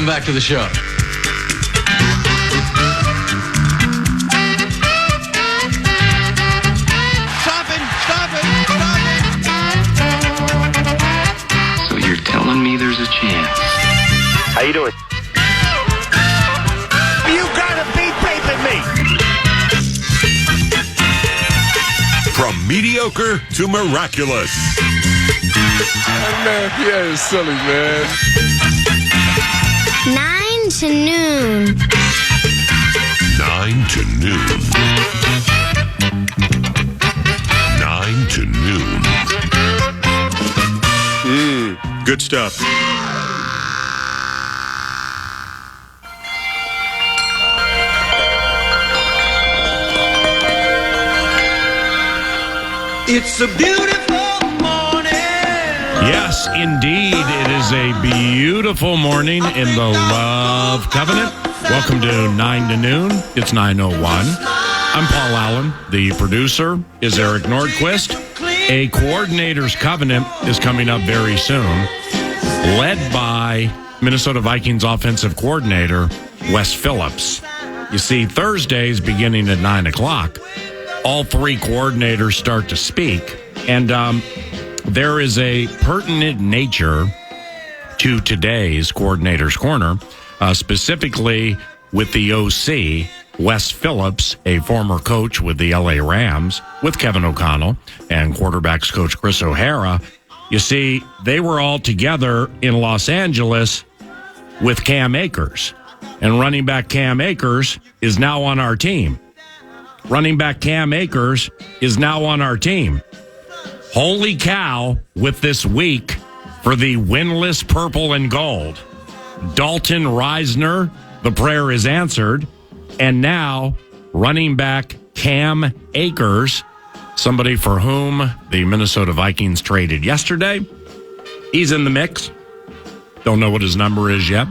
Welcome back to the show. Stop it! So you're telling me there's a chance? How you doing? You gotta be raping me! From mediocre to miraculous. Man, Pierre is silly, man. 9 to noon. 9 to noon. 9 to noon. Good stuff. It's a beautiful morning. Yes, indeed. It is a beautiful morning in the Love Covenant. Welcome to 9 to noon. It's 9:01. I'm Paul Allen. The producer is Eric Nordquist. A coordinator's covenant is coming up very soon, led by Minnesota Vikings offensive coordinator Wes Phillips. You see, Thursdays beginning at 9 o'clock, all three coordinators start to speak, and there is a pertinent nature to today's Coordinator's Corner, specifically with the OC, Wes Phillips, a former coach with the LA Rams, with Kevin O'Connell, and quarterbacks coach Chris O'Hara. You see, they were all together in Los Angeles with Cam Akers, and running back Cam Akers is now on our team. Running back Cam Akers is now on our team. Holy cow, with this week for the winless purple and gold. Dalton Reisner, the prayer is answered. And now, running back Cam Akers, somebody for whom the Minnesota Vikings traded yesterday. He's in the mix. Don't know what his number is yet.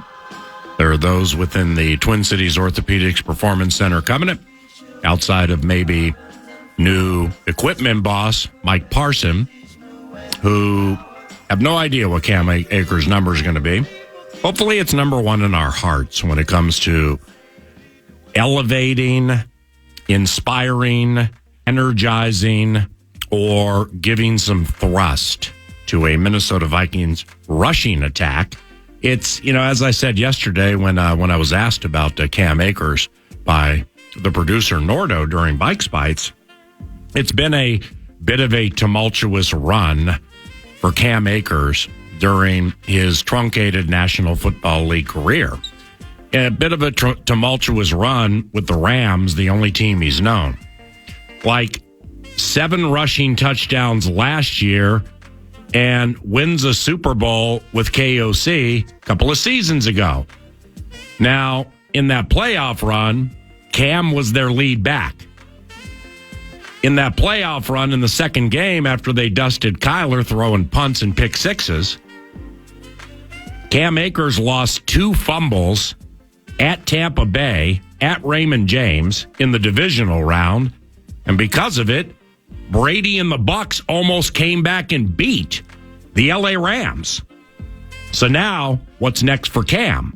There are those within the Twin Cities Orthopedics Performance Center covenant, outside of maybe new equipment boss Mike Parson, who have no idea what Cam Akers' number is going to be. Hopefully it's number one in our hearts when it comes to elevating, inspiring, energizing, or giving some thrust to a Minnesota Vikings rushing attack. It's, as I said yesterday when I was asked about Cam Akers by the producer Nordo during Bikes Bites, it's been a bit of a tumultuous run for Cam Akers during his truncated National Football League career. A bit of a tumultuous run with the Rams, the only team he's known. Like 7 rushing touchdowns last year and wins a Super Bowl with KOC a couple of seasons ago. Now, in that playoff run, Cam was their lead back. In that playoff run in the second game after they dusted Kyler throwing punts and pick sixes, Cam Akers lost 2 fumbles at Tampa Bay, at Raymond James in the divisional round, and because of it, Brady and the Bucs almost came back and beat the LA Rams. So now, what's next for Cam?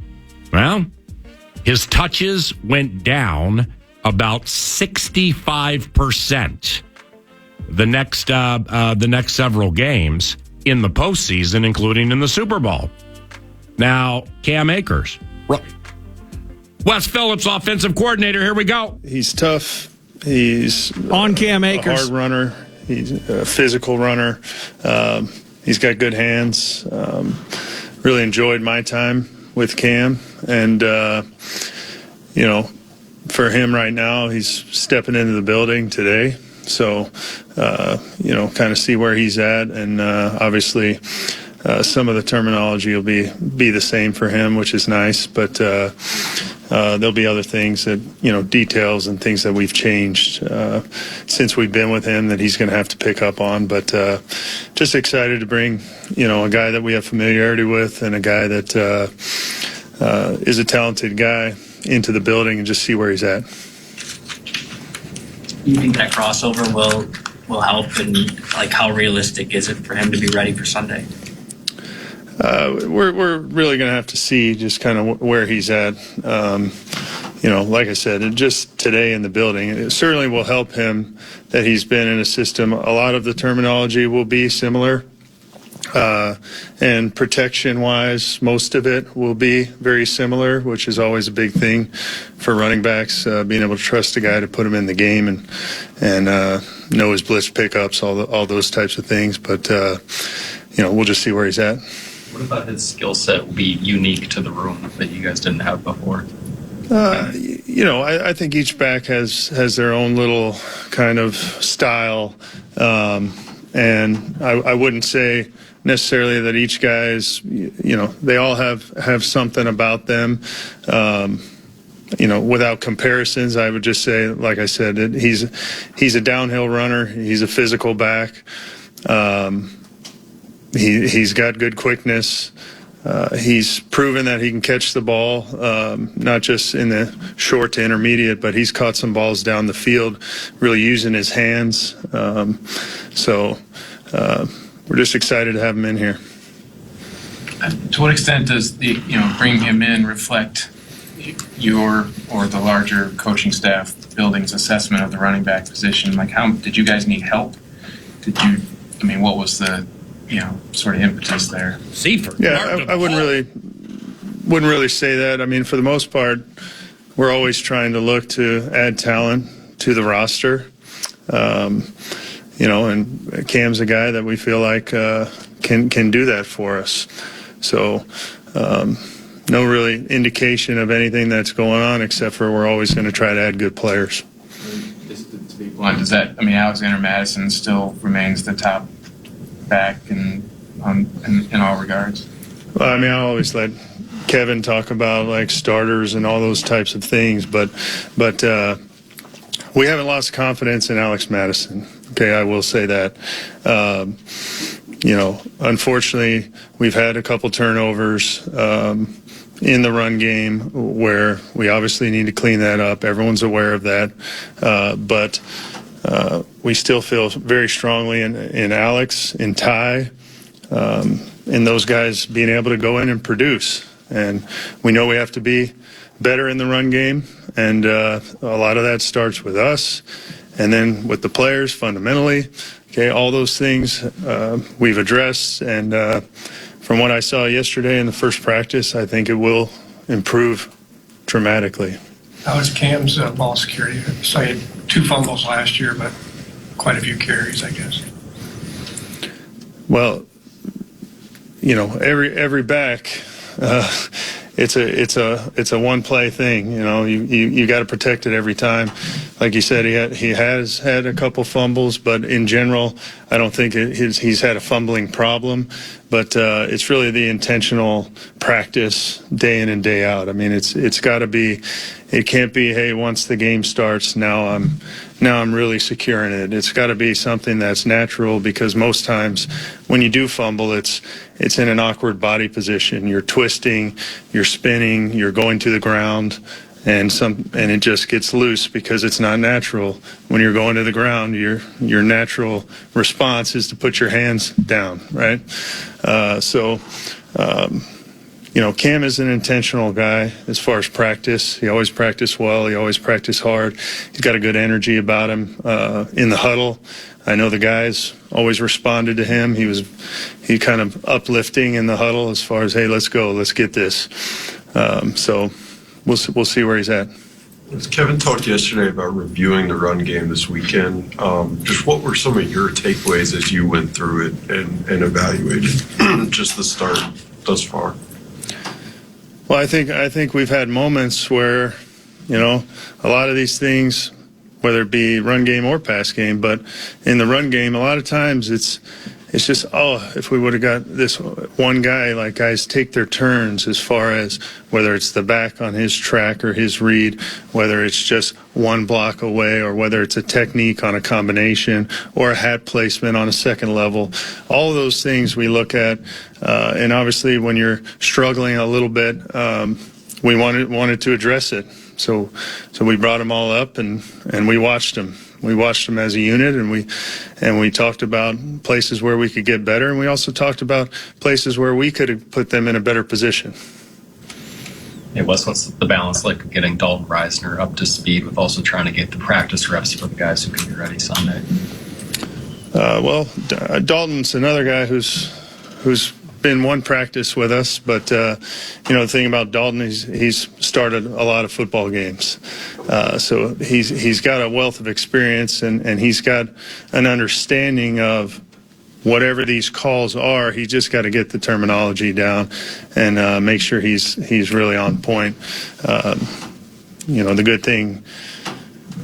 Well, his touches went down about 65% the next several games in the postseason, including in the Super Bowl. Now, Cam Akers, Wes Phillips, offensive coordinator. Here we go. He's tough. He's on Cam Akers, a hard runner. He's a physical runner. He's got good hands. Really enjoyed my time with Cam, and for him right now, he's stepping into the building today. So, kind of see where he's at, and obviously. Some of the terminology will be the same for him, which is nice, but there'll be other things that, details and things that we've changed since we've been with him that he's going to have to pick up on. But just excited to bring, a guy that we have familiarity with and a guy that is a talented guy into the building and just see where he's at. You think that crossover will help, and how realistic is it for him to be ready for Sunday? We're really going to have to see just kind of where he's at. Like I said, and just today in the building, it certainly will help him that he's been in a system. A lot of the terminology will be similar. And protection-wise, most of it will be very similar, which is always a big thing for running backs, being able to trust a guy to put him in the game and know his blitz pickups, all those types of things. But, we'll just see where he's at. What about his skill set will be unique to the room that you guys didn't have before? I think each back has their own little kind of style. And I wouldn't say necessarily that each guy's, they all have something about them. Without comparisons, I would just say, like I said, he's a downhill runner. He's a physical back. He's got good quickness. He's proven that he can catch the ball, not just in the short to intermediate, but he's caught some balls down the field, really using his hands. We're just excited to have him in here. To what extent does bringing him in reflect your or the larger coaching staff building's assessment of the running back position? Like, how did you guys need help? What was the sort of impetus there? Yeah, I wouldn't really say that. For the most part, we're always trying to look to add talent to the roster. And Cam's a guy that we feel like can do that for us. So no really indication of anything that's going on, except for we're always going to try to add good players. Just to be blunt, does that Alexander Madison still remains the top back in all regards? Well, I always let Kevin talk about like starters and all those types of things, but we haven't lost confidence in Alex Madison. Okay, I will say that. Unfortunately, we've had a couple turnovers in the run game where we obviously need to clean that up. Everyone's aware of that. But we still feel very strongly in Alex, in Ty, in those guys being able to go in and produce. And we know we have to be better in the run game, and a lot of that starts with us and then with the players fundamentally. Okay, all those things we've addressed, and from what I saw yesterday in the first practice, I think it will improve dramatically. How is Cam's ball security? So he had 2 fumbles last year, but quite a few carries, I guess. Well, every back, it's a one play thing. You got to protect it every time. Like you said, he has had a couple fumbles, but in general, I don't think he's had a fumbling problem. But it's really the intentional practice day in and day out. It's got to be. It can't be, hey, once the game starts, now I'm really securing it. It's got to be something that's natural, because most times when you do fumble, it's in an awkward body position. You're twisting, you're spinning, you're going to the ground, and it just gets loose because it's not natural. When you're going to the ground, your natural response is to put your hands down, right? Cam is an intentional guy as far as practice. He always practiced well. He always practiced hard. He's got a good energy about him in the huddle. I know the guys always responded to him. He kind of uplifting in the huddle as far as, hey, let's go, let's get this. So we'll see where he's at. Kevin talked yesterday about reviewing the run game this weekend. Just what were some of your takeaways as you went through it and evaluated just the start thus far? Well, I think we've had moments where, a lot of these things, whether it be run game or pass game, but in the run game, a lot of times it's just, if we would have got this one guy, like guys take their turns as far as whether it's the back on his track or his read, whether it's just one block away, or whether it's a technique on a combination or a hat placement on a second level. All of those things we look at, and obviously when you're struggling a little bit, we wanted to address it. So we brought them all up and we watched them. We watched them as a unit, and we talked about places where we could get better, and we also talked about places where we could have put them in a better position. Hey, Wes, what's the balance like of getting Dalton Reisner up to speed with also trying to get the practice reps for the guys who can be ready Sunday? Dalton's another guy who's been one practice with us, but the thing about Dalton, he's started a lot of football games, so he's got a wealth of experience, and he's got an understanding of whatever these calls are. He just got to get the terminology down and make sure he's really on point. The good thing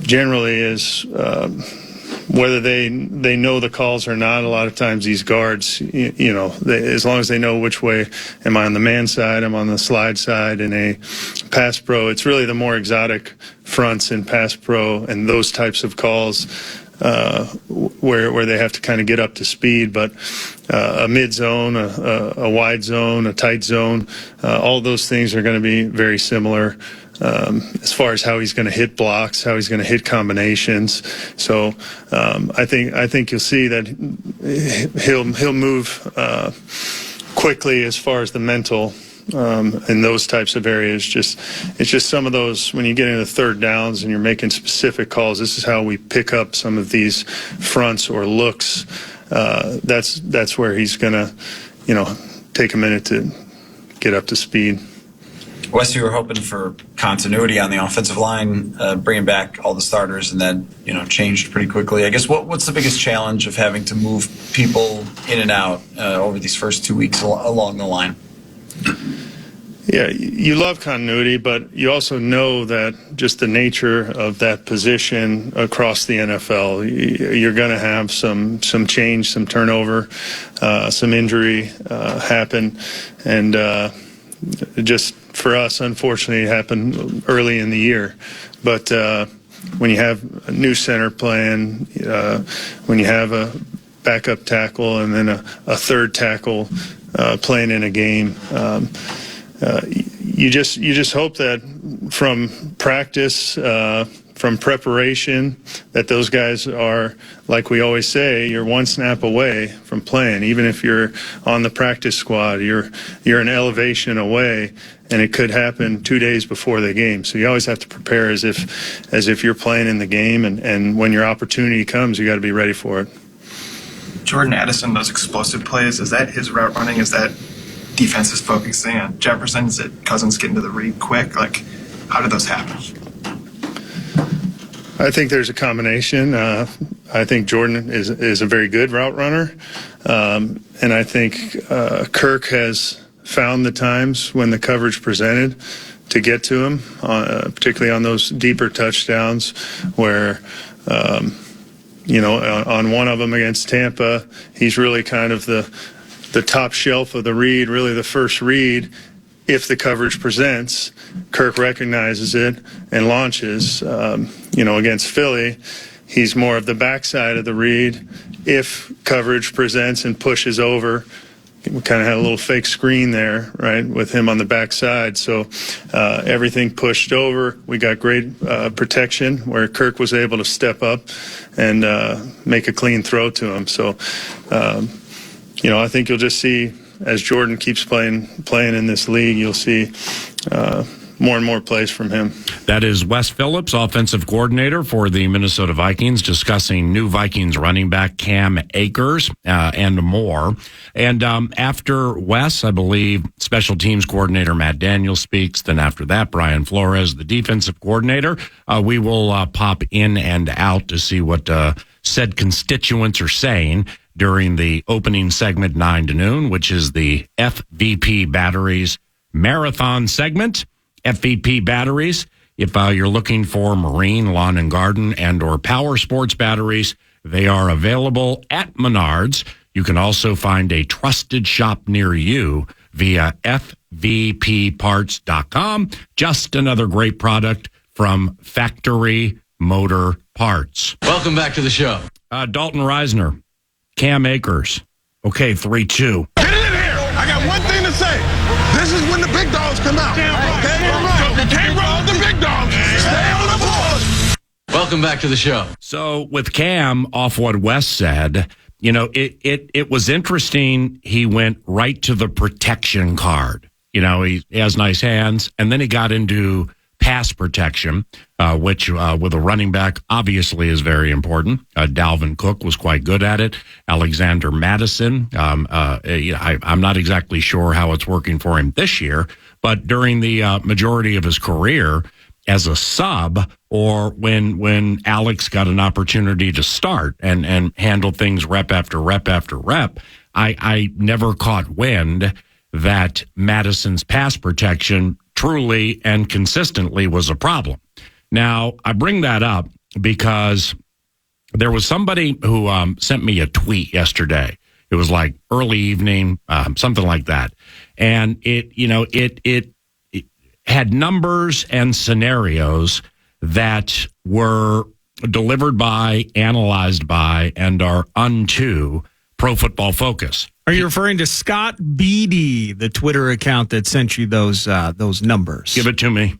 generally is whether they know the calls or not. A lot of times these guards, as long as they know which way, am I on the man side, I'm on the slide side in a pass pro. It's really the more exotic fronts in pass pro and those types of calls where they have to kind of get up to speed. But a mid zone, a wide zone, a tight zone, all those things are going to be very similar. As far as how he's going to hit blocks, how he's going to hit combinations. So I think you'll see that he'll move quickly as far as the mental in those types of areas. It's just some of those, when you get into third downs and you're making specific calls, this is how we pick up some of these fronts or looks. That's where he's going to take a minute to get up to speed. Wes, you were hoping for continuity on the offensive line, bringing back all the starters, and then changed pretty quickly. I guess what's the biggest challenge of having to move people in and out over these first 2 weeks along the line? Yeah, you love continuity, but you also know that just the nature of that position across the NFL, you're going to have some change, some turnover, some injury happen, and just for us, unfortunately, it happened early in the year. But when you have a new center playing, when you have a backup tackle and then a third tackle playing in a game, you just hope that from practice, from preparation, that those guys are, like we always say, you're one snap away from playing. Even if you're on the practice squad, you're an elevation away, and it could happen 2 days before the game. So you always have to prepare as if you're playing in the game, and when your opportunity comes, you got to be ready for it. Jordan Addison, those explosive plays, is that his route running? Is that defense is focusing on Jefferson? Is it Cousins getting to the read quick? Like, how did those happen? I think there's a combination. I think Jordan is a very good route runner, and I think Kirk has found the times when the coverage presented to get to him, particularly on those deeper touchdowns where, on one of them against Tampa, he's really kind of the top shelf of the read, really the first read. If the coverage presents, Kirk recognizes it and launches. Against Philly, he's more of the backside of the read. If coverage presents and pushes over, we kind of had a little fake screen there, right, with him on the backside. So everything pushed over. We got great protection where Kirk was able to step up and make a clean throw to him. So, I think you'll just see, as Jordan keeps playing in this league, you'll see more and more plays from him. That is Wes Phillips, offensive coordinator for the Minnesota Vikings, discussing new Vikings running back Cam Akers and more. And after Wes, I believe special teams coordinator Matt Daniels speaks. Then after that, Brian Flores, the defensive coordinator. We will pop in and out to see what said constituents are saying during the opening segment 9 to noon, which is the FVP Batteries Marathon segment. FVP Batteries, if you're looking for marine, lawn and garden, and or power sports batteries, they are available at Menards. You can also find a trusted shop near you via fvpparts.com. Just another great product from Factory Motor Parts. Welcome back to the show. Dalton Reisner, Cam Akers. Okay, 3-2. Get in here! I got one thing to say. This is when the big dogs come out. Okay? You can't roll the big dog. Stay on the board. Welcome back to the show. So with Cam, off what Wes said, it was interesting. He went right to the protection card. He has nice hands, and then he got into pass protection, which with a running back obviously is very important. Dalvin Cook was quite good at it. Alexander Madison, I'm not exactly sure how it's working for him this year, but during the majority of his career as a sub, or when Alex got an opportunity to start and handle things rep after rep after rep, I never caught wind that Madison's pass protection truly and consistently was a problem. Now, I bring that up because there was somebody who sent me a tweet yesterday. It was like early evening, something like that. And it had numbers and scenarios that were delivered by, analyzed by, and are unto Pro Football Focus. Are you referring to Scott Beatty, the Twitter account that sent you those numbers? Give it to me.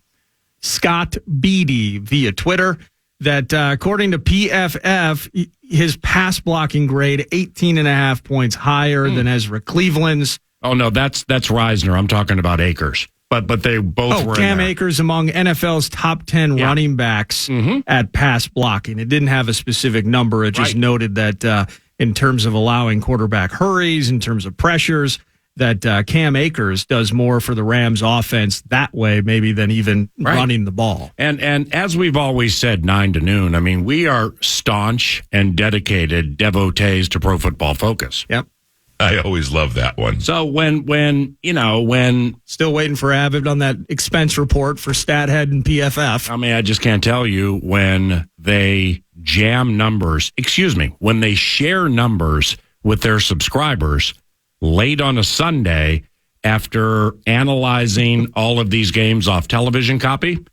Scott Beatty via Twitter. That according to PFF, his pass blocking grade 18.5 points higher than Ezra Cleveland's. Oh no, that's Reisner. I'm talking about Akers. But they both were Cam in there. Akers among NFL's top 10 running backs at pass blocking. It didn't have a specific number. It just noted that in terms of allowing quarterback hurries, in terms of pressures, that Cam Akers does more for the Rams offense that way maybe than even running the ball. And as we've always said, 9 to noon, I mean, we are staunch and dedicated devotees to Pro Football Focus. Yep. I always love that one. So when still waiting for Avid on that expense report for StatHead and PFF. I mean, I just can't tell you when they when they share numbers with their subscribers late on a Sunday after analyzing all of these games off television copy.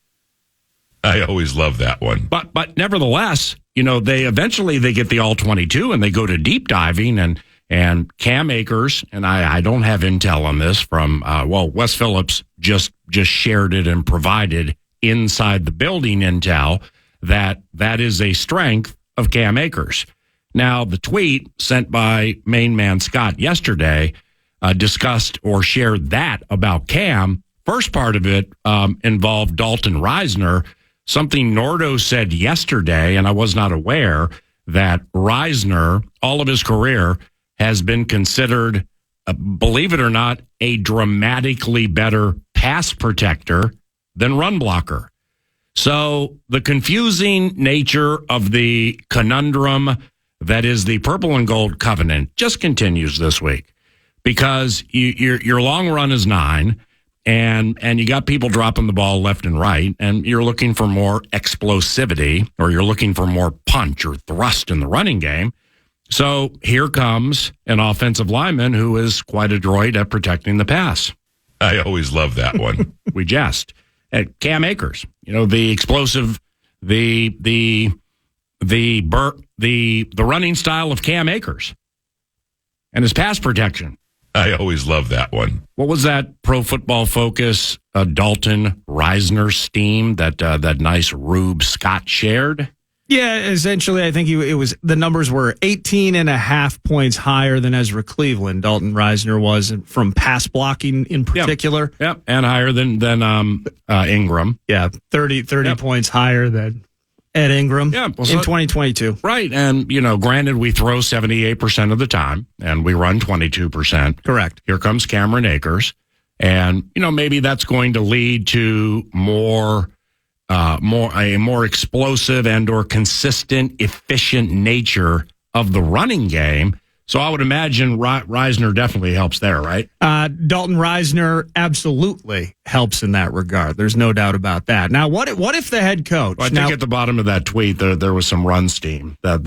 I always love that one. But nevertheless, they eventually get the all 22 and they go to deep diving and Cam Akers, and I don't have intel on this from, Wes Phillips just shared it and provided inside the building intel that is a strength of Cam Akers. Now, the tweet sent by main man Scott yesterday discussed or shared that about Cam. First part of it involved Dalton Reisner, something Nordo said yesterday, and I was not aware that Reisner, all of his career, has been considered, believe it or not, a dramatically better pass protector than run blocker. So the confusing nature of the conundrum that is the purple and gold covenant just continues this week because your long run is 9 and you got people dropping the ball left and right and you're looking for more explosivity or you're looking for more punch or thrust in the running game. So here comes an offensive lineman who is quite adroit at protecting the pass. I always love that one. We jest. At Cam Akers, the explosive, the running style of Cam Akers and his pass protection. I always love that one. What was that Pro Football Focus Dalton Reisner steam that nice Rube Scott shared? Yeah, essentially, I think it was the numbers were 18.5 points higher than Ezra Cleveland. Dalton Reisner was from pass blocking in particular. Yep. And higher than Ingram. Yeah, 30 points higher than Ed Ingram in 2022. Right. And, granted, we throw 78% of the time and we run 22%. Correct. Here comes Cameron Akers. And, maybe that's going to lead to a more explosive and or consistent, efficient nature of the running game. So I would imagine Reisner definitely helps there, right? Dalton Reisner absolutely helps in that regard. There's no doubt about that. Now, what if the head coach? Well, I think at the bottom of that tweet there was some run steam that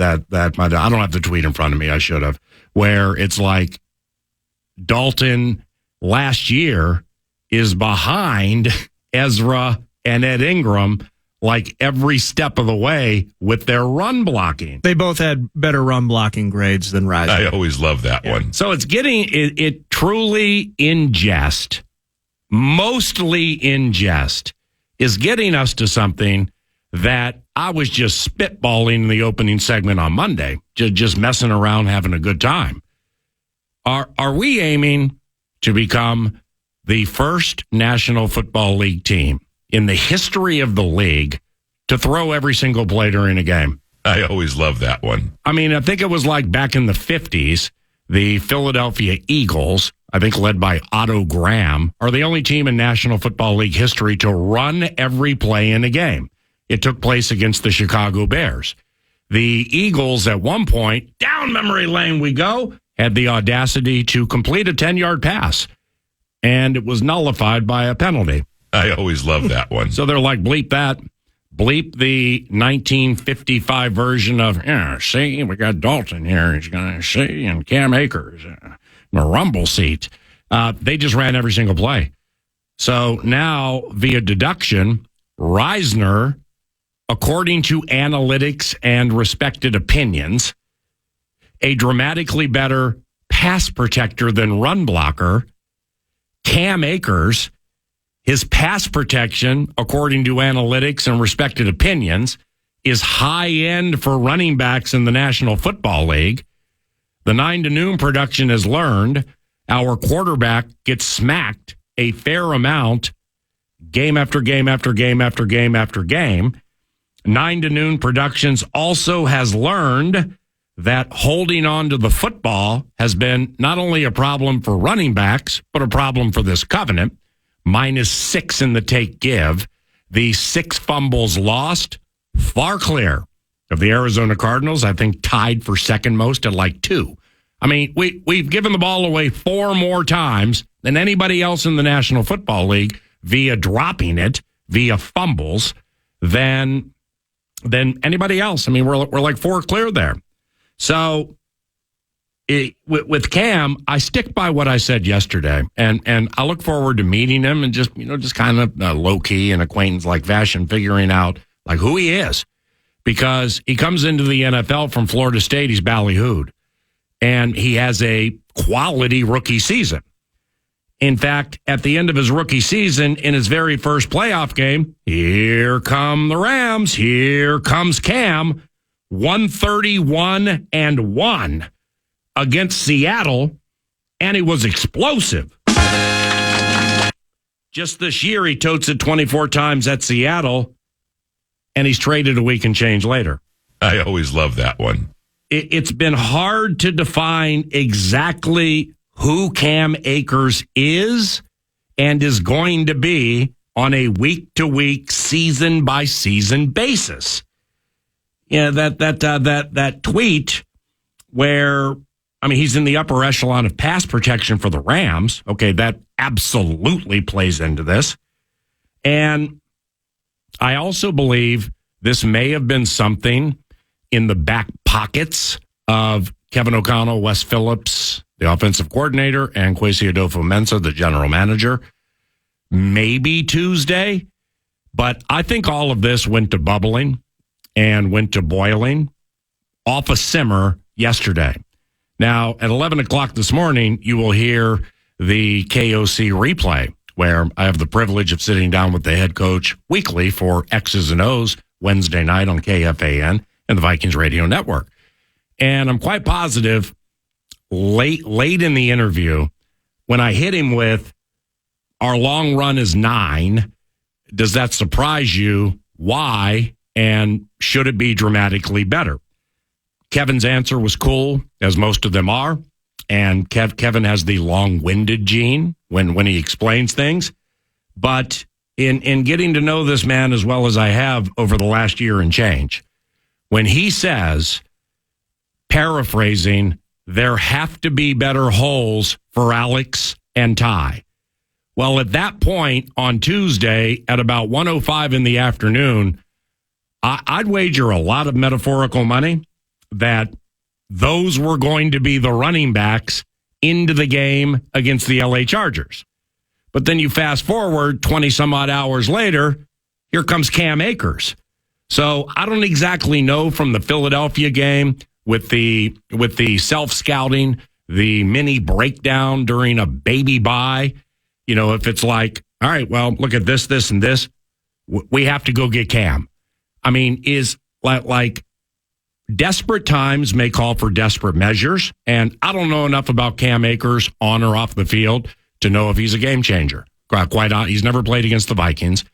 might. I don't have the tweet in front of me. I should have. Where it's like Dalton last year is behind Ezra and Ed Ingram like every step of the way with their run blocking. They both had better run blocking grades than Reisner. I always love that one. So it's getting it truly in jest, mostly in jest, is getting us to something that I was just spitballing in the opening segment on Monday, just messing around, having a good time. Are we aiming to become the first National Football League team in the history of the league to throw every single play during a game? I always love that one. I mean, I think it was like back in the 50s, the Philadelphia Eagles, I think led by Otto Graham, are the only team in National Football League history to run every play in a game. It took place against the Chicago Bears. The Eagles, at one point, down memory lane we go, had the audacity to complete a 10-yard pass, and it was nullified by a penalty. I always love that one. So they're like, bleep that. Bleep the 1955 version of, see, we got Dalton here. He's going to see, and Cam Akers in a rumble seat. They just ran every single play. So now, via deduction, Reisner, according to analytics and respected opinions, a dramatically better pass protector than run blocker. Cam Akers, his pass protection, according to analytics and respected opinions, is high end for running backs in the National Football League. The 9 to noon production has learned our quarterback gets smacked a fair amount game after game after game after game after game. 9 to noon productions also has learned that holding on to the football has been not only a problem for running backs, but a problem for this covenant. -6 in the take give. The 6 fumbles lost, far clear of the Arizona Cardinals, I think tied for second most at like 2. I mean, we've given the ball away 4 more times than anybody else in the National Football League via dropping it, via fumbles, than anybody else. I mean, we're like 4 clear there. So with Cam, I stick by what I said yesterday, and I look forward to meeting him and just kind of low key and acquaintance like fashion, figuring out like who he is, because he comes into the NFL from Florida State. He's ballyhooed, and he has a quality rookie season. In fact, at the end of his rookie season, in his very first playoff game, here come the Rams. Here comes Cam, 131-1 against Seattle, and he was explosive. Just this year, he totes it 24 times at Seattle, and he's traded a week and change later. I always love that one. It's been hard to define exactly who Cam Akers is and is going to be on a week-to-week, season-by-season basis. Yeah, that tweet where, I mean, he's in the upper echelon of pass protection for the Rams. Okay, that absolutely plays into this. And I also believe this may have been something in the back pockets of Kevin O'Connell, Wes Phillips, the offensive coordinator, and Kwesi Adolfo-Mensah, the general manager. Maybe Tuesday, but I think all of this went to bubbling and went to boiling off a simmer yesterday. Now, at 11 o'clock this morning, you will hear the KOC replay, where I have the privilege of sitting down with the head coach weekly for X's and O's Wednesday night on KFAN and the Vikings Radio Network. And I'm quite positive late in the interview, when I hit him with, our long run is 9, does that surprise you? Why? And should it be dramatically better? Kevin's answer was cool, as most of them are. And Kevin has the long-winded gene when he explains things. But in getting to know this man as well as I have over the last year and change, when he says, paraphrasing, there have to be better holes for Alex and Ty. Well, at that point on Tuesday at about 1:05 in the afternoon, I'd wager a lot of metaphorical money that those were going to be the running backs into the game against the LA Chargers. But then you fast forward 20 some odd hours later, here comes Cam Akers. So I don't exactly know from the Philadelphia game with the self-scouting, the mini breakdown during a baby bye, if it's like, all right, well, look at this, and this. we have to go get Cam. I mean, is like desperate times may call for desperate measures, and I don't know enough about Cam Akers on or off the field to know if he's a game changer. He's never played against the Vikings.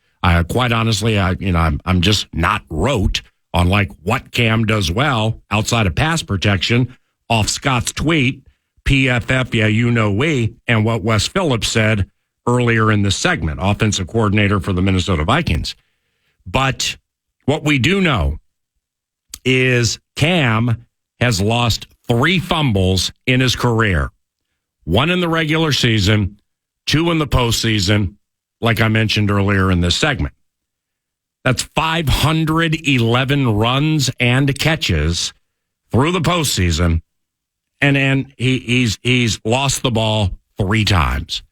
Quite honestly, I'm just not rote on like what Cam does well outside of pass protection off Scott's tweet, PFF, yeah, you know we, and what Wes Phillips said earlier in the segment, offensive coordinator for the Minnesota Vikings. But what we do know is Cam has lost 3 fumbles in his career. 1 in the regular season, 2 in the postseason, like I mentioned earlier in this segment. That's 511 runs and catches through the postseason, and he's lost the ball 3 times.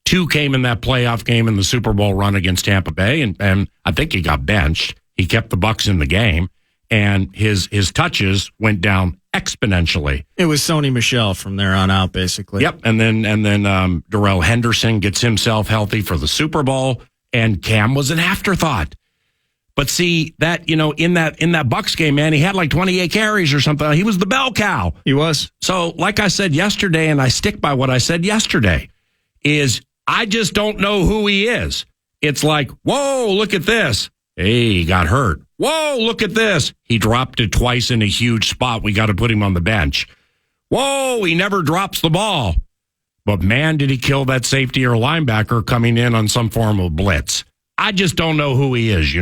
2 came in that playoff game in the Super Bowl run against Tampa Bay, and I think he got benched. He kept the Bucs in the game, and his touches went down exponentially. It was Sony Michel from there on out, basically. Yep, and then Darrell Henderson gets himself healthy for the Super Bowl, and Cam was an afterthought. But see, that, in that Bucs game, man, he had like 28 carries or something. He was the bell cow. He was. So, like I said yesterday, and I stick by what I said yesterday, is I just don't know who he is. It's like, whoa, look at this. Hey, he got hurt. Whoa, look at this. He dropped it twice in a huge spot. We got to put him on the bench. Whoa, he never drops the ball. But man, did he kill that safety or linebacker coming in on some form of blitz. I just don't know who he is,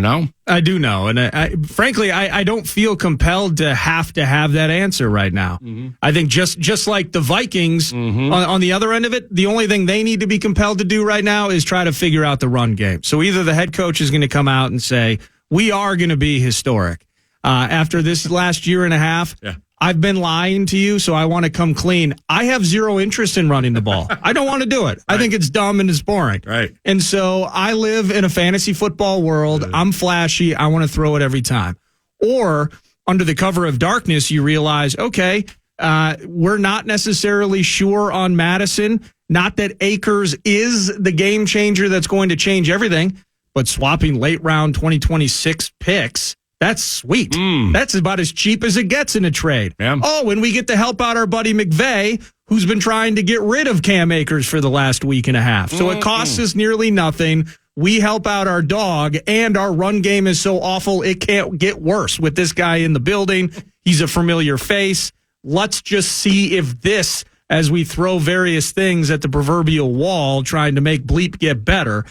I do know. And frankly, I don't feel compelled to have that answer right now. Mm-hmm. I think just like the Vikings on the other end of it, the only thing they need to be compelled to do right now is try to figure out the run game. So either the head coach is going to come out and say, we are going to be historic. After this last year and a half, I've been lying to you, so I want to come clean. I have zero interest in running the ball. I don't want to do it. Right. I think it's dumb and it's boring. Right. And so I live in a fantasy football world. I'm flashy. I want to throw it every time. Or under the cover of darkness, you realize, okay, we're not necessarily sure on Madison. Not that Akers is the game changer that's going to change everything, but swapping late round 2026 picks, that's sweet. That's about as cheap as it gets in a trade. Yeah. Oh, and we get to help out our buddy McVay, who's been trying to get rid of Cam Akers for the last week and a half. So it costs us nearly nothing. We help out our dog, and our run game is so awful it can't get worse with this guy in the building. He's a familiar face. Let's just see if this, as we throw various things at the proverbial wall trying to make Bleep get better,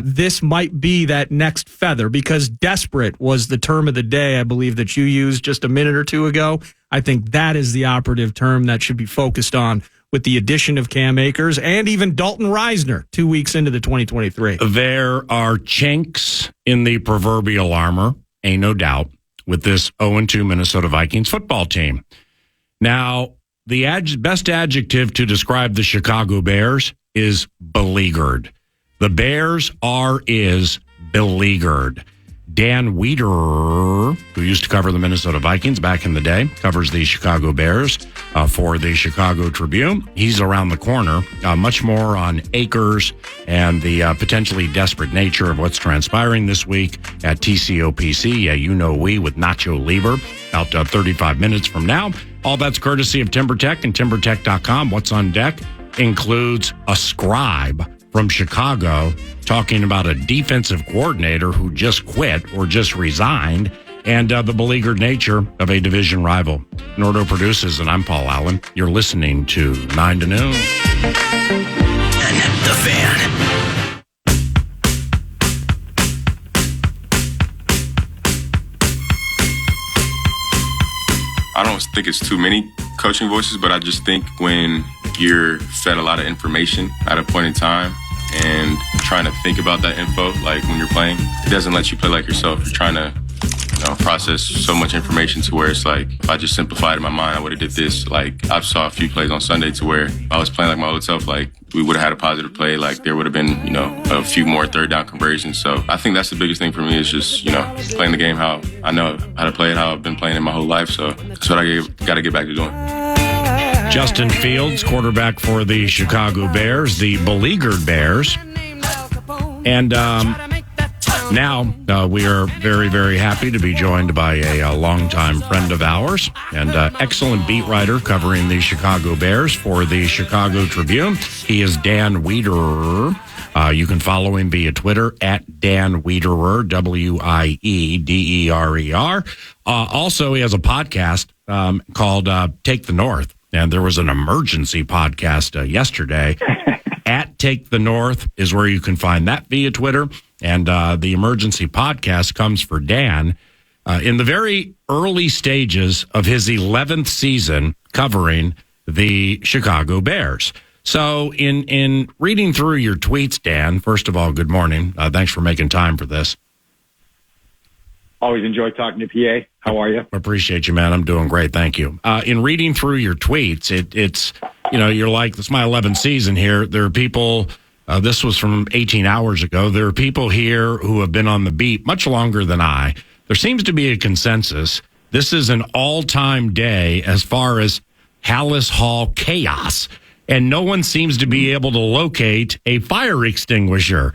this might be that next feather, because desperate was the term of the day, I believe, that you used just a minute or two ago. I think that is the operative term that should be focused on with the addition of Cam Akers and even Dalton Reisner 2 weeks into the 2023. There are chinks in the proverbial armor, ain't no doubt, with this 0-2 Minnesota Vikings football team. Now, the best adjective to describe the Chicago Bears is beleaguered. The Bears is beleaguered. Dan Wiederer, who used to cover the Minnesota Vikings back in the day, covers the Chicago Bears for the Chicago Tribune. He's around the corner, much more on Akers and the potentially desperate nature of what's transpiring this week at TCOPC. We with Nacho Lieber, out 35 minutes from now. All that's courtesy of TimberTech and TimberTech.com. What's on deck includes a scribe from Chicago talking about a defensive coordinator who just quit or just resigned, and the beleaguered nature of a division rival. Nordo produces, and I'm Paul Allen. You're listening to 9 to Noon. And the Fan. I don't think it's too many coaching voices, but I just think when you're fed a lot of information at a point in time and trying to think about that info, like when you're playing, it doesn't let you play like yourself. You're trying to process so much information to where it's like, if I just simplified in my mind, I would have did this. Like, I saw a few plays on Sunday to where I was playing like my old self, like we would have had a positive play, like there would have been, a few more third down conversions. So I think that's the biggest thing for me is just, playing the game how I know how to play it, how I've been playing it my whole life. So that's what I got to get back to doing. Justin Fields, quarterback for the Chicago Bears, the beleaguered Bears. And, Now, we are very, very happy to be joined by a longtime friend of ours and excellent beat writer covering the Chicago Bears for the Chicago Tribune. He is Dan Wiederer. You can follow him via Twitter at Dan Wiederer, Wiederer. Also, he has a podcast called Take the North. And there was an emergency podcast yesterday. At Take the North is where you can find that via Twitter. And the emergency podcast comes for Dan in the very early stages of his 11th season covering the Chicago Bears. So in reading through your tweets, Dan, first of all, good morning. Thanks for making time for this. Always enjoy talking to PA. How are you? Appreciate you, man. I'm doing great. Thank you. In reading through your tweets, it's, you're like, this is my 11th season here. There are people, this was from 18 hours ago. There are people here who have been on the beat much longer than I. There seems to be a consensus. This is an all-time day as far as Hallis Hall chaos. And no one seems to be able to locate a fire extinguisher.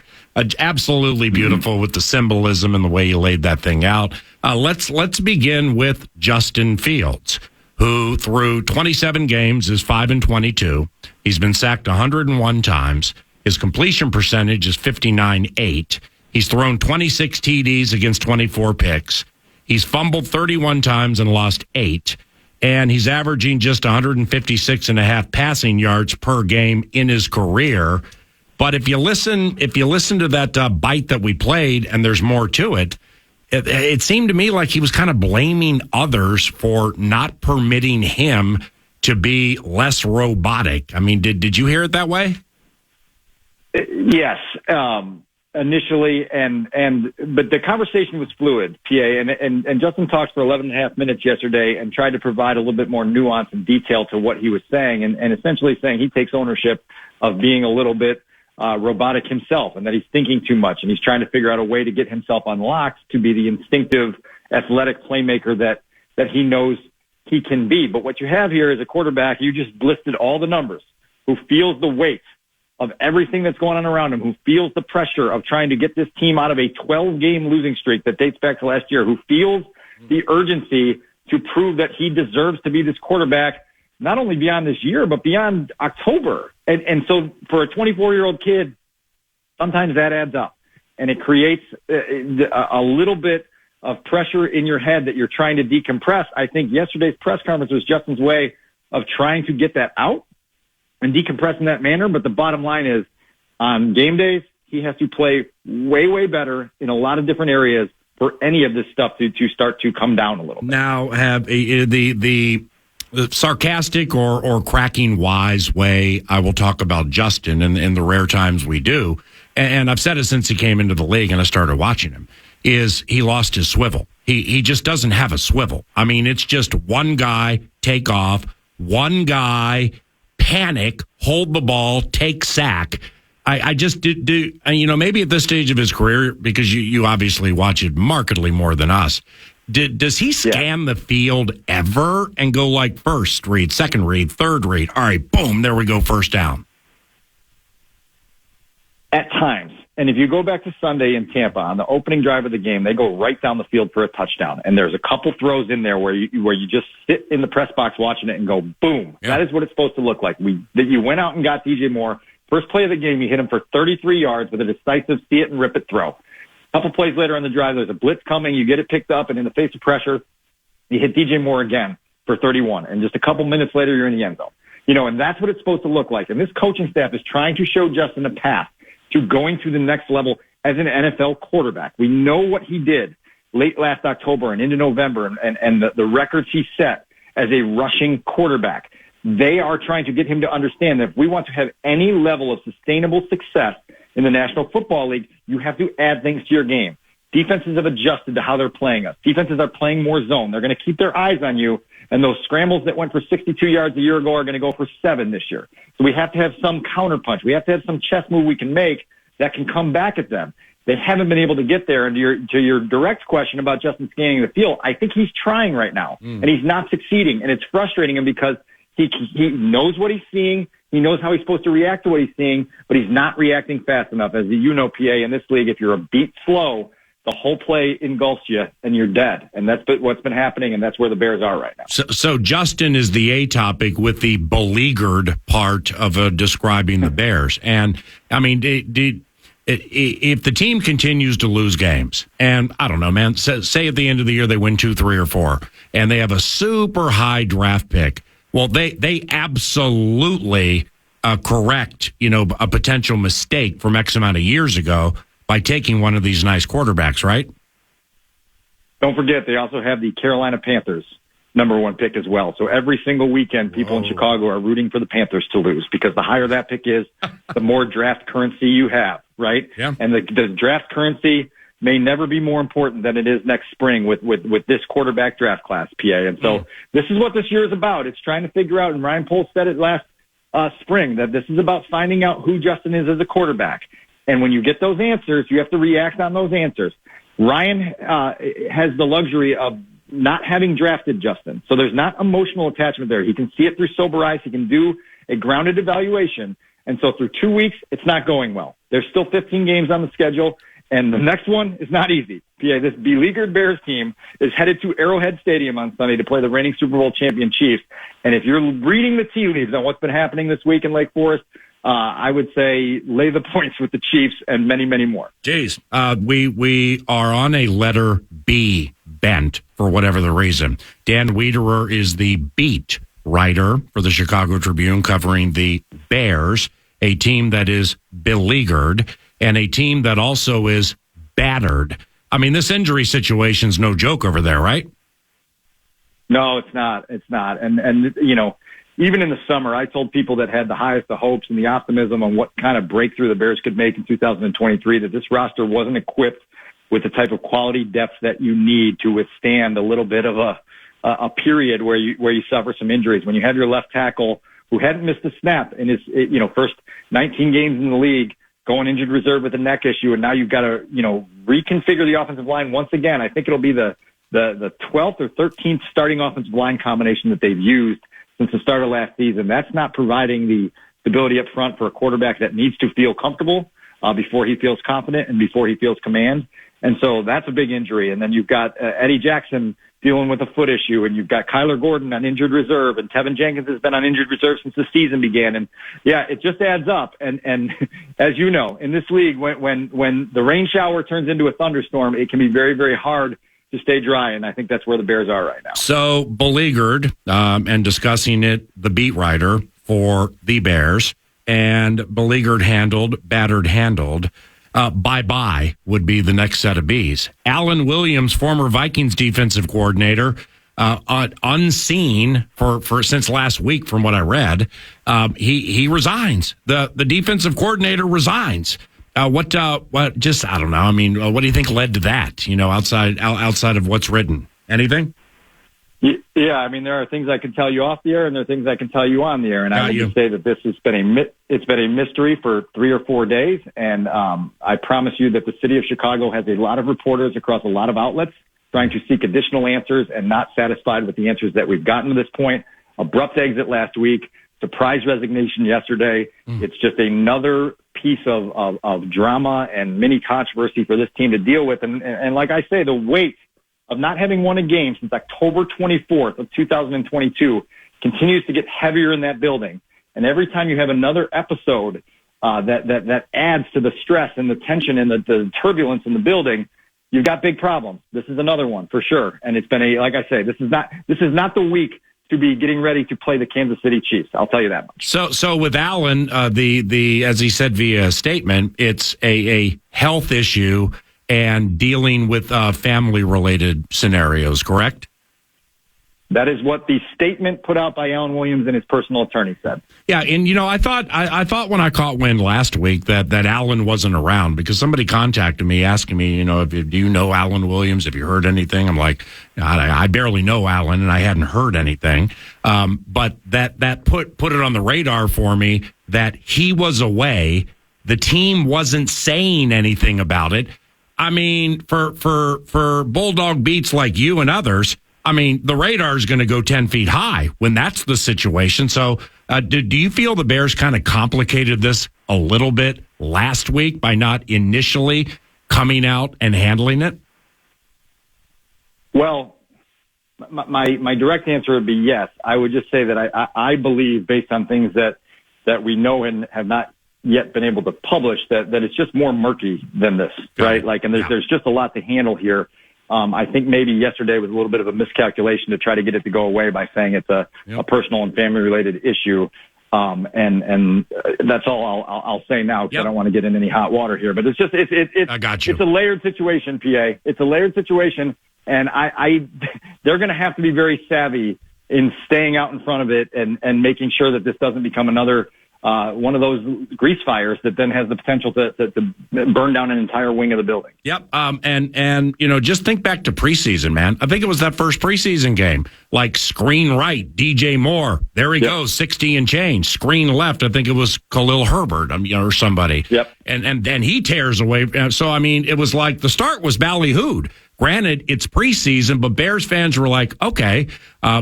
Absolutely beautiful with the symbolism and the way you laid that thing out. Let's begin with Justin Fields, who through 27 games is 5-22. He's been sacked 101 times. His completion percentage is 59.8. He's thrown 26 TDs against 24 picks. He's fumbled 31 times and lost 8. And he's averaging just 156.5 passing yards per game in his career. But if you listen to that bite that we played, and there's more to it, it seemed to me like he was kind of blaming others for not permitting him to be less robotic. I mean, did you hear it that way? Yes, initially, but the conversation was fluid, PA, and Justin talked for 11 and a half minutes yesterday and tried to provide a little bit more nuance and detail to what he was saying, and essentially saying he takes ownership of being a little bit robotic himself, and that he's thinking too much, and he's trying to figure out a way to get himself unlocked to be the instinctive, athletic playmaker that he knows he can be. But what you have here is a quarterback, you just listed all the numbers, who feels the weight of everything that's going on around him, who feels the pressure of trying to get this team out of a 12-game losing streak that dates back to last year, who feels the urgency to prove that he deserves to be this quarterback, not only beyond this year, but beyond October. And so for a 24-year-old kid, sometimes that adds up. And it creates a little bit of pressure in your head that you're trying to decompress. I think yesterday's press conference was Justin's way of trying to get that out and decompress in that manner. But the bottom line is, on game days, he has to play way, way better in a lot of different areas for any of this stuff to start to come down a little bit. Now, have the sarcastic or cracking wise way I will talk about Justin in the rare times we do, and I've said it since he came into the league and I started watching him, is he lost his swivel. He just doesn't have a swivel. I mean, it's just one guy take off, one guy panic, hold the ball, take sack. I just do maybe at this stage of his career, because you obviously watch it markedly more than us, does he scan the field ever and go like first read, second read, third read? All right, boom, there we go, first down. At times. And if you go back to Sunday in Tampa, on the opening drive of the game, they go right down the field for a touchdown. And there's a couple throws in there where you just sit in the press box watching it and go, boom. Yeah. That is what it's supposed to look like. You went out and got DJ Moore. First play of the game, you hit him for 33 yards with a decisive see-it-and-rip-it throw. A couple plays later on the drive, there's a blitz coming. You get it picked up, and in the face of pressure, you hit DJ Moore again for 31. And just a couple minutes later, you're in the end zone. And that's what it's supposed to look like. And this coaching staff is trying to show Justin a path to going to the next level as an NFL quarterback. We know what he did late last October and into November and the records he set as a rushing quarterback. They are trying to get him to understand that if we want to have any level of sustainable success in the National Football League, you have to add things to your game. Defenses have adjusted to how they're playing us. Defenses are playing more zone. They're going to keep their eyes on you, and those scrambles that went for 62 yards a year ago are going to go for 7 this year. So we have to have some counterpunch. We have to have some chess move we can make that can come back at them. They haven't been able to get there. And to your direct question about Justin scanning the field, I think he's trying right now, and he's not succeeding, and it's frustrating him because he knows what he's seeing. He knows how he's supposed to react to what he's seeing, but he's not reacting fast enough. As you know, PA, in this league, if you're a beat slow, the whole play engulfs you and you're dead. And that's what's been happening, and that's where the Bears are right now. So Justin is the A topic with the beleaguered part of describing the Bears. And, I mean, if the team continues to lose games, and I don't know, man, say at the end of the year they win 2, 3, or 4, and they have a super high draft pick, well, they absolutely correct, a potential mistake from X amount of years ago by taking one of these nice quarterbacks, right? Don't forget, they also have the Carolina Panthers #1 pick as well. So every single weekend, people in Chicago are rooting for the Panthers to lose, because the higher that pick is, the more draft currency you have, right? Yeah. And the draft currency may never be more important than it is next spring with this quarterback draft class, PA. And so this is what this year is about. It's trying to figure out, and Ryan Poles said it last spring, that this is about finding out who Justin is as a quarterback. And when you get those answers, you have to react on those answers. Ryan has the luxury of not having drafted Justin. So there's not emotional attachment there. He can see it through sober eyes. He can do a grounded evaluation. And so through 2 weeks, it's not going well. There's still 15 games on the schedule, and the next one is not easy. PA, this beleaguered Bears team is headed to Arrowhead Stadium on Sunday to play the reigning Super Bowl champion Chiefs. And if you're reading the tea leaves on what's been happening this week in Lake Forest, I would say lay the points with the Chiefs and many, many more. Jeez. We are on a letter B bent for whatever the reason. Dan Wiederer is the beat writer for the Chicago Tribune, covering the Bears, a team that is beleaguered and a team that also is battered. I mean, this injury situation's no joke over there, right? No, it's not. It's not. And even in the summer, I told people that had the highest of hopes and the optimism on what kind of breakthrough the Bears could make in 2023, that this roster wasn't equipped with the type of quality depth that you need to withstand a little bit of a period where you suffer some injuries. When you have your left tackle who hadn't missed a snap in his first 19 games in the league, going injured reserve with a neck issue, and now you've got to reconfigure the offensive line once again. I think it'll be the 12th or 13th starting offensive line combination that they've used since the start of last season. That's not providing the stability up front for a quarterback that needs to feel comfortable before he feels confident and before he feels command. And so that's a big injury. And then you've got Eddie Jackson dealing with a foot issue, and you've got Kyler Gordon on injured reserve, and Tevin Jenkins has been on injured reserve since the season began. And yeah, it just adds up. And as you know, in this league, when the rain shower turns into a thunderstorm, it can be very, very hard to stay dry, and I think that's where the Bears are right now. So beleaguered, and discussing it, the beat writer for the Bears, and beleaguered handled, battered handled. Bye-bye would be the next set of Bs. Alan Williams, former Vikings defensive coordinator, unseen for since last week, from what I read, he resigns. The defensive coordinator resigns. What just, I don't know. I mean, what do you think led to that? Outside of what's written, anything? Yeah, I mean, there are things I can tell you off the air, and there are things I can tell you on the air. And I would just say that this has been it's been a mystery for 3 or 4 days. And I promise you that the city of Chicago has a lot of reporters across a lot of outlets trying to seek additional answers and not satisfied with the answers that we've gotten to this point. Abrupt exit last week, surprise resignation yesterday. It's just another piece of drama and mini controversy for this team to deal with. And like I say, the weight of not having won a game since October 24th of 2022 continues to get heavier in that building. And every time you have another episode that adds to the stress and the tension and the turbulence in the building, you've got big problems. This is another one for sure. And it's been like I say, this is not the week to be getting ready to play the Kansas City Chiefs. I'll tell you that much. So with Allen, the as he said via statement, it's a health issue and dealing with family-related scenarios, correct? That is what the statement put out by Alan Williams and his personal attorney said. Yeah, and I thought when I caught wind last week that Alan wasn't around, because somebody contacted me asking me, do you know Alan Williams? Have you heard anything? I'm like, I barely know Alan, and I hadn't heard anything. But that put it on the radar for me that he was away. The team wasn't saying anything about it. I mean, for Bulldog beats like you and others, I mean, the radar is going to go 10 feet high when that's the situation. So do you feel the Bears kind of complicated this a little bit last week by not initially coming out and handling it? Well, my direct answer would be yes. I would just say that I believe, based on things that we know and have not yet been able to publish, that it's just more murky than this, right? Like, and there's just a lot to handle here. I think maybe yesterday was a little bit of a miscalculation to try to get it to go away by saying it's a personal and family related issue. And that's all I'll say now, because I don't want to get in any hot water here, but it's just, I got you. It's a layered situation, PA. It's a layered situation. And they're going to have to be very savvy in staying out in front of it and making sure that this doesn't become another one of those grease fires that then has the potential to burn down an entire wing of the building. Yep. And just think back to preseason, man. I think it was that first preseason game. Like, screen right, DJ Moore. There he goes, 60 and change. Screen left, I think it was Khalil Herbert, or somebody. Yep. And then he tears away. So, I mean, it was like the start was ballyhooed. Granted, it's preseason, but Bears fans were like, okay,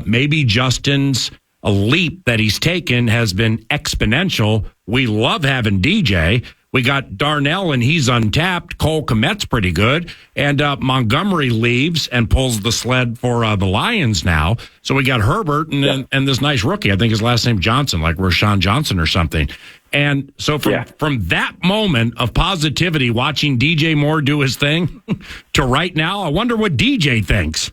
maybe Justin's leap that he's taken has been exponential. We love having DJ. We got Darnell, and he's untapped. Cole Kmet's pretty good. And Montgomery leaves and pulls the sled for the Lions now. So we got Herbert and this nice rookie. I think his last name Johnson, like Rashawn Johnson or something. And so from that moment of positivity, watching DJ Moore do his thing, to right now, I wonder what DJ thinks.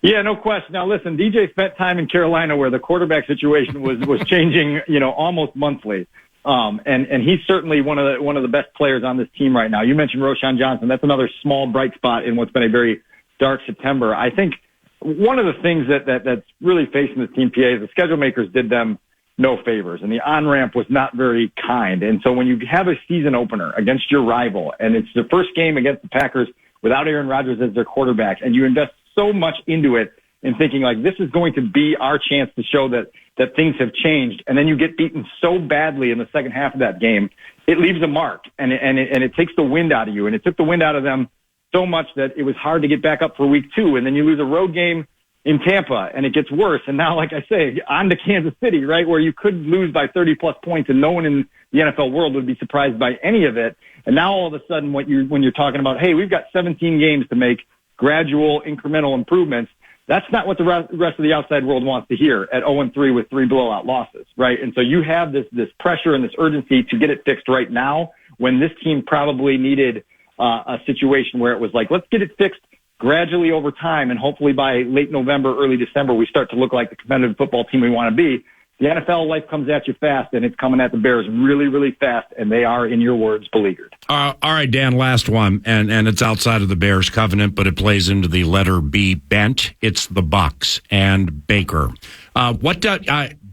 Yeah, no question. Now, listen, DJ spent time in Carolina where the quarterback situation was changing, almost monthly. And he's certainly one of the best players on this team right now. You mentioned Rashawn Johnson. That's another small bright spot in what's been a very dark September. I think one of the things that's really facing this team, PA, is the schedule makers did them no favors, and the on-ramp was not very kind. And so when you have a season opener against your rival, and it's the first game against the Packers without Aaron Rodgers as their quarterback, and you invest so much into it and thinking like this is going to be our chance to show that things have changed, and then you get beaten so badly in the second half of that game, it leaves a mark, and it takes the wind out of you, and it took the wind out of them so much that it was hard to get back up for week 2, and then you lose a road game in Tampa, and it gets worse. And now, like I say, on to Kansas City, right, where you could lose by 30-plus points, and no one in the NFL world would be surprised by any of it. And now all of a sudden, when you're talking about, hey, we've got 17 games to make gradual, incremental improvements, that's not what the rest of the outside world wants to hear at 0-3 with 3 blowout losses, right? And so you have this pressure and this urgency to get it fixed right now, when this team probably needed a situation where it was like, let's get it fixed gradually over time, and hopefully by late November, early December, we start to look like the competitive football team we want to be. The NFL life comes at you fast, and it's coming at the Bears really, really fast, and they are, in your words, beleaguered. All right, Dan, last one, and it's outside of the Bears covenant, but it plays into the letter B bent. It's the Bucs and Baker.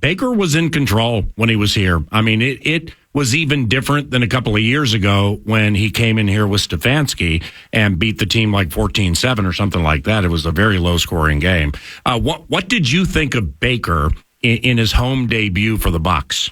Baker was in control when he was here. I mean, it was even different than a couple of years ago when he came in here with Stefanski and beat the team like 14-7 or something like that. It was a very low-scoring game. What did you think of Baker in his home debut for the Bucs?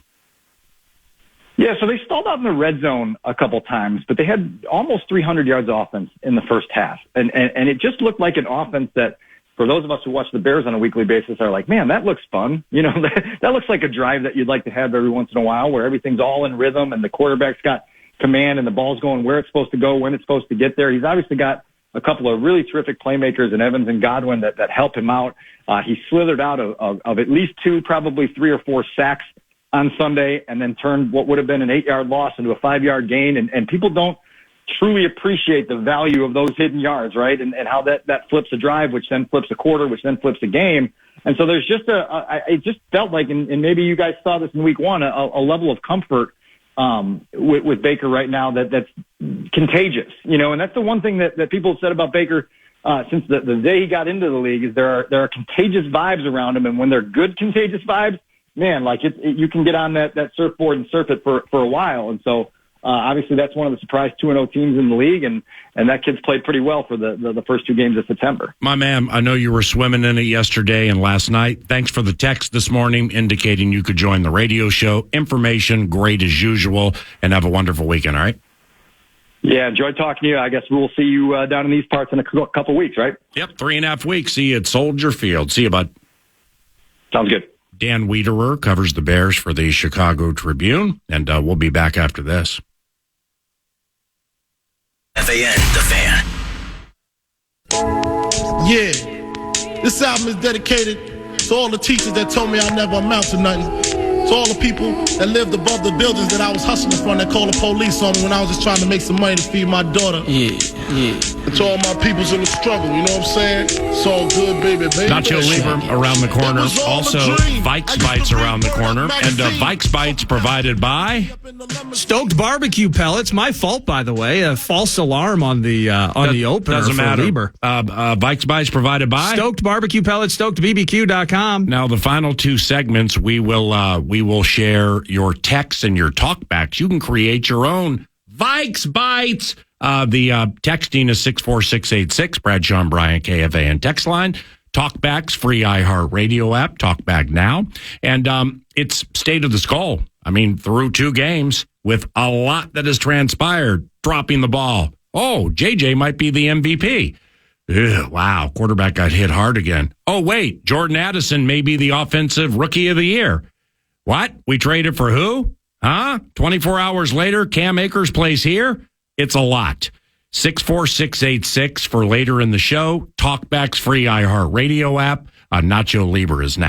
Yeah, so they stalled out in the red zone a couple times, but they had almost 300 yards of offense in the first half. And it just looked like an offense that, for those of us who watch the Bears on a weekly basis, are like, man, that looks fun. That looks like a drive that you'd like to have every once in a while, where everything's all in rhythm and the quarterback's got command and the ball's going where it's supposed to go, when it's supposed to get there. He's obviously got a couple of really terrific playmakers in Evans and Godwin that help him out. He slithered out of at least 2, probably 3 or 4 sacks on Sunday, and then turned what would have been an 8-yard loss into a 5-yard gain. And people don't truly appreciate the value of those hidden yards, right? And how that flips a drive, which then flips a quarter, which then flips a game. And so there's just it just felt like, and maybe you guys saw this in week 1, a level of comfort with Baker right now that's contagious, and that's the one thing that people have said about Baker since the day he got into the league, is there are contagious vibes around him, and when they're good contagious vibes, man, like you can get on that surfboard and surf it for a while. And so obviously that's one of the surprise 2-0 teams in the league, and that kid's played pretty well for the first 2 games of September. My man, I know you were swimming in it yesterday and last night. Thanks for the text this morning indicating you could join the radio show. Information great as usual, and have a wonderful weekend, all right? Yeah, enjoyed talking to you. I guess we'll see you down in these parts in a couple weeks, right? Yep, 3.5 weeks. See you at Soldier Field. See you, bud. Sounds good. Dan Wiederer covers the Bears for the Chicago Tribune, and we'll be back after this. KFAN, The Fan. Yeah, this album is dedicated to all the teachers that told me I never amount to nothing. To all the people that lived above the buildings that I was hustling from that called the police on me when I was just trying to make some money to feed my daughter. Yeah. And to all my peoples in the struggle, you know what I'm saying? It's all good, baby. Nacho Libre around the corner. Also, Vikes Bites around the corner. And Vikes Bites provided by Stoked Barbecue Pellets. My fault, by the way. A false alarm on the opener. Doesn't for matter. Libre. Vikes Bites provided by Stoked Barbecue Pellets, StokedBBQ.com. Now, the final two segments, we will share your texts and your talkbacks. You can create your own Vikes Bites. The texting is 64686, Brad, Sean, Brian, KFAN text line. Talkbacks, free iHeartRadio app, Talkback now. And it's State of the Skull. I mean, through two games with a lot that has transpired, dropping the ball. Oh, JJ might be the MVP. Ugh, wow, quarterback got hit hard again. Oh, wait, Jordan Addison may be the offensive rookie of the year. What? We traded for who? Huh? 24 hours later, Cam Akers plays here? It's a lot. 64686 for later in the show. Talkback's free iHeartRadio app. Nacho Libre is next.